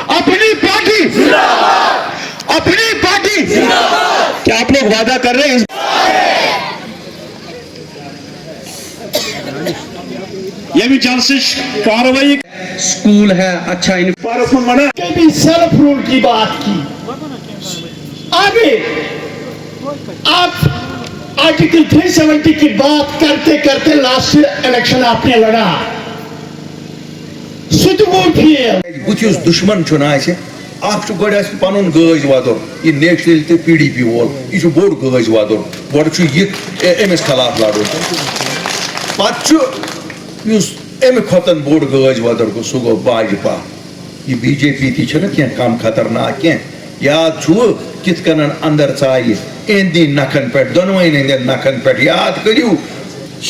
اپنی پارٹی اپنی پارٹی کیا آپ لوگ وعدہ کر رہے ہیں یہ بھی جلسش کاروائی اسکول ہے اچھا کبھی سیلف رول کی بات کی آگے آپ آرٹیکل 370 کی بات کرتے کرتے لاسٹ الیکشن آپ نے لڑا بتس دشمن چنا اخ گوڑ پن گاج وادر یہ نیشنل تو پی ڈی پی وول یہ بوڑ گاج وادر گوڑ یہ امس خلاف لڑو پتہ امہ کھتن بوڑ گاج وادر گو سہ گو باجپا یہ بی جے پی تھی نا کی کم خطرناک کی یاد چھو کت کن اندر ژایہ اہندی نکھن پہ دونوین ہندین نکھن پہ یاد کریو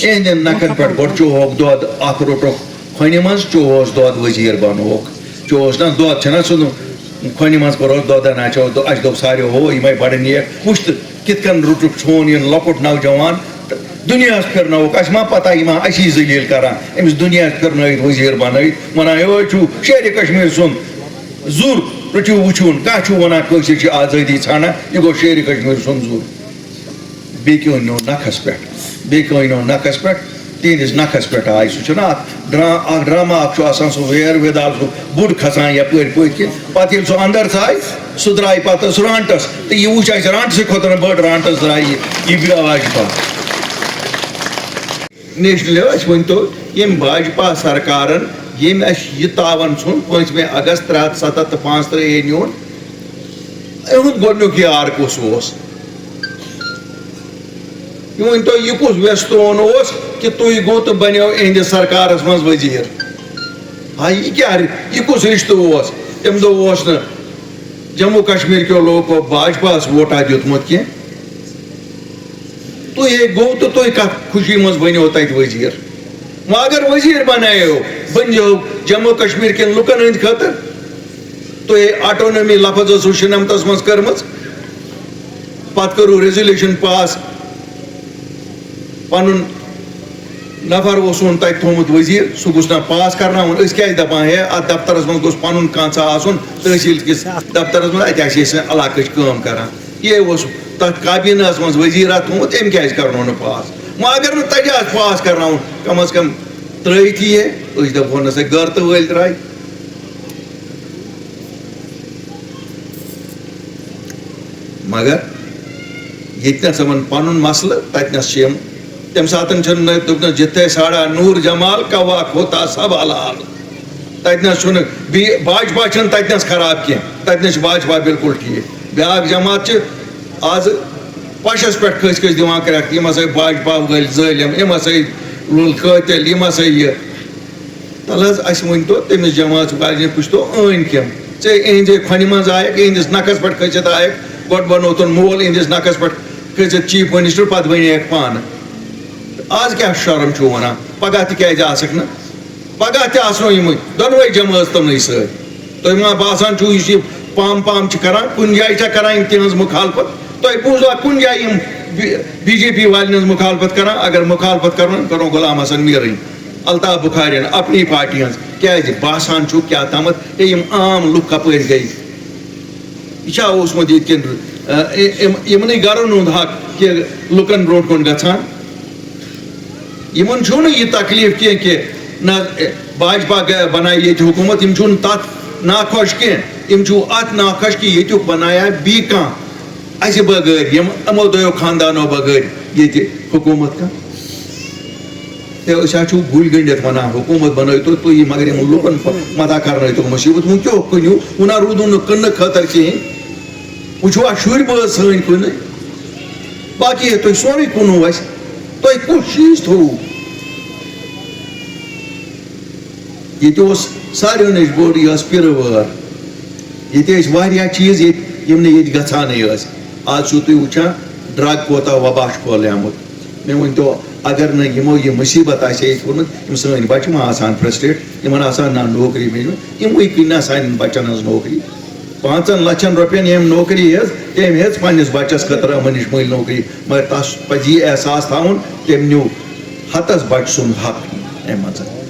اہندین نکھن پہ گوڑ چوہوک دود اخ روٹوک کھنہ مز چوہس دود وزیر بنوک چوہس نا دود چھنا سہ کھنہ مز کورس دود نچو اس دوپ ساریو ہو یہ بڑ نیک وچھ کت کن روٹوک چھون یہ لکٹ نوجوان دنیا پھرنوک اس ما پتہ یہ ما اسی ذلیل کران امس دنیا پھرنویت وزیر بنویت ونان ہے چھو شہر کشمیر سن زور رٹو وچون کھا چھو ونان کٲشِر آزادی ژھانڈان یہ گو شہر کشمیر سن زور بیٚیہِ کیٛاہ أنۍنو نکھس پٮ۪ٹھ بیٚیہِ کیٛاہ أنۍنو نکھس پٮ۪ٹھ تہنٛدِس نکھس پٮ۪ٹھ آے سُہ چھُنہ اکھ ڈرامہ اکھ چھُ آسان سُہ ویر وِدال سُہ بوٚڑ کھسان یپٲرۍ پٔتۍ کِنۍ پتہٕ ییٚلہِ سُہ اندر ژاے سُہ درٛاے پتہٕ سُہ رانٹس تہٕ یہِ وٕچھ اسہِ رانٹسٕے کھۄتہٕ نہٕ بٔڑ رانٹس درٛاے یہِ باجپا نیشنل أسۍ ؤنۍتو ییٚمۍ باجپا سرکارن ییٚمۍ اسہِ یہِ تاوان ژھُن 5 اگست 307 تہٕ 35 نیوٗن اِہُنٛد گۄڈنیُک یار کُس اوس یہ ؤنۍتو یہ کُس ویستون اوس کہ تُہۍ گوٚو تہٕ بنیو اہندِس سرکارس منٛز وزیر ہاے یہ کیٛاہ یہ کُس رشتہٕ اوس تمہِ دۄہ اوس نہٕ جموں کشمیر کیو لوکو باجپاہس ووٹا دیُتمُت کینٛہہ تُہۍ گوٚو تہٕ تُہۍ کتھ خوشی منٛز بنیو تتہِ وزیر وۄنۍ اگر وزیر بنایو بنیو جموں کشمیر کٮ۪ن لُکن ہٕنٛدۍ خٲطرٕ تُہۍ آٹونمی لفظ ٲسوٕ شُنمتس منٛز کٔرمٕژ پتہٕ کٔرو ریزولیوشن پاس پن نفر اوسون تتہِ تھومُت وزیر سُہ گوٚژھ نا پاس کرناوُن أسۍ کیٛازِ دپان ہے اتھ دفترس منٛز گوٚژھ پنُن کانٛژھا آسُن تحصیل کِس دفترس منٛز اتہِ آسہِ أسۍ علاقٕچ کٲم کران یہ اوس تتھ کابینہس منٛز وزیرا تھومُت أمۍ کیٛازِ کرنو نہٕ پاس وۄنۍ اگر نہٕ تتہِ آسہِ پاس کرناوُن کم از کم ترٲیِتھ یہِ أسۍ دپہون نسا گرتہٕ وٲلۍ درٛاے مگر ییٚتہِ یِمن پنُن مسلہٕ تتنس چھِ یِم تمہِ ساتہٕ چھُنہٕ دوٚپنس جِتھے ساڑا نوٗر جمال کوا کھوتا سب حلال تتنس چھُنہٕ بیٚیہِ باجپا چھُنہٕ تتنس خراب کینٛہہ تتنس چھُ باجپا بالکل ٹھیٖک بیٛاکھ جماعت چھِ آز پشس پٮ۪ٹھ کھٔسۍ کھٔسۍ دِوان کرٛٮ۪کھ یِم ہسا باجپا وٲلۍ ظٲلِم یِم ہسا لُل قٲتِل یِم ہسا یہِ تل حظ اسہِ ؤنۍتو تٔمِس جماعت والٮ۪ن پُچھتو أنۍ کٔمۍ ژےٚ اہنٛدے کھۄنہِ منٛز آیکھ اہنٛدِس نکھس پٮ۪ٹھ کھٔسِتھ آیکھ گۄڈٕ بنوتُن مول اہنٛدِس نکھس پٮ۪ٹھ کھٔسِتھ چیف منسٹر پتہٕ بنیکھ پانہٕ آز کیٛاہ شرم چھُو ونان پگاہ تہِ کیٛازِ آسکھ نہٕ پگاہ تہِ آسنو یِمٕے دۄنوَے جمٲژ تِمنٕے سۭتۍ تۄہہِ ما باسان چھُو یُس یہِ پام پام چھِ کران کُنہِ جایہِ چھا کران یِم تِہنٛز مُخالفت تۄہہِ بوٗزوا کُنہِ جایہِ یِم بی جے پی والٮ۪ن ہٕنٛز مُخالفت کران اگر مُخالفت کرُن کرو غلام حسن میٖرٕنۍ الطاف بخارین اپنی پارٹی ہٕنٛز کیٛازِ باسان چھُو کیٛاہ تامتھ ہے یِم عام لُکھ کپٲرۍ گٔے یہ چھا اوسمُت ییٚتہِ کٮ۪ن یِمنٕے گرن ہُنٛد حق کہِ لُکن برونٛٹھ کُن گژھان یِمن چھُنہٕ یہِ تکلیٖف کینٛہہ کہِ نہ باجپا بنایہِ ییٚتہِ حکوٗمت یِم چھُنہٕ تتھ ناخۄش کینٛہہ یِم چھُو اتھ ناخۄش کہِ ییٚتیُک بنایا بیٚیہِ کانٛہہ اسہِ بغٲر یِم یِمو دۄیو خاندانو بغٲر ییٚتہِ حکوٗمت کانٛہہ ہے أسۍ حظ چھُو گُلۍ گٔنڈِتھ ونان حکوٗمت بنٲیتو تُہۍ مگر یِمن لُکن مدہ کرنٲیتو مُصیبت وۄنۍ کیٛاہ کٕنِو وۄنۍ نہ روٗدوٕ نہٕ کٕننہٕ خٲطرٕ کِہیٖنۍ وۄنۍ چھُوا شُرۍ بٲژ سٲنۍ کٕنٕنۍ باقٕے ہے تُہۍ سورُے کُنوُ اسہِ تۄہہِ کُس چیٖز تھوٚوُ ییٚتہِ اوس ساروِیو نِش بوٚڑ یہِ ٲس پِرٕ وٲر ییٚتہِ ٲسۍ واریاہ چیٖز ییٚتہِ یِم نہٕ ییٚتہِ گژھانٕے ٲسۍ آز چھُو تُہۍ وٕچھان ڈرٛگ کوتاہ وبا چھُ پھٲلیومُت مےٚ ؤنۍتو اگر نہٕ یِمو یہِ مُصیبت آسہِ ہے ییٚتہِ کوٚرمُت یِم سٲنۍ بچہِ ما آسان فرسٹریٹ یِمن آسان نہ نوکری میلمٕژ یِموٕے کٕنۍ نا سانٮ۪ن بچن ہٕنٛز نوکری 5 لچھن رۄپین ییٚمۍ نوکری ہیژ تٔمۍ ہیژ پننِس بچس خٲطرٕ یِمن نِش مٔلۍ نوکری مگر تس پزِ یہِ احساس تھاوُن تٔمۍ نیوٗ ہتس بچ سن حق اے مزہ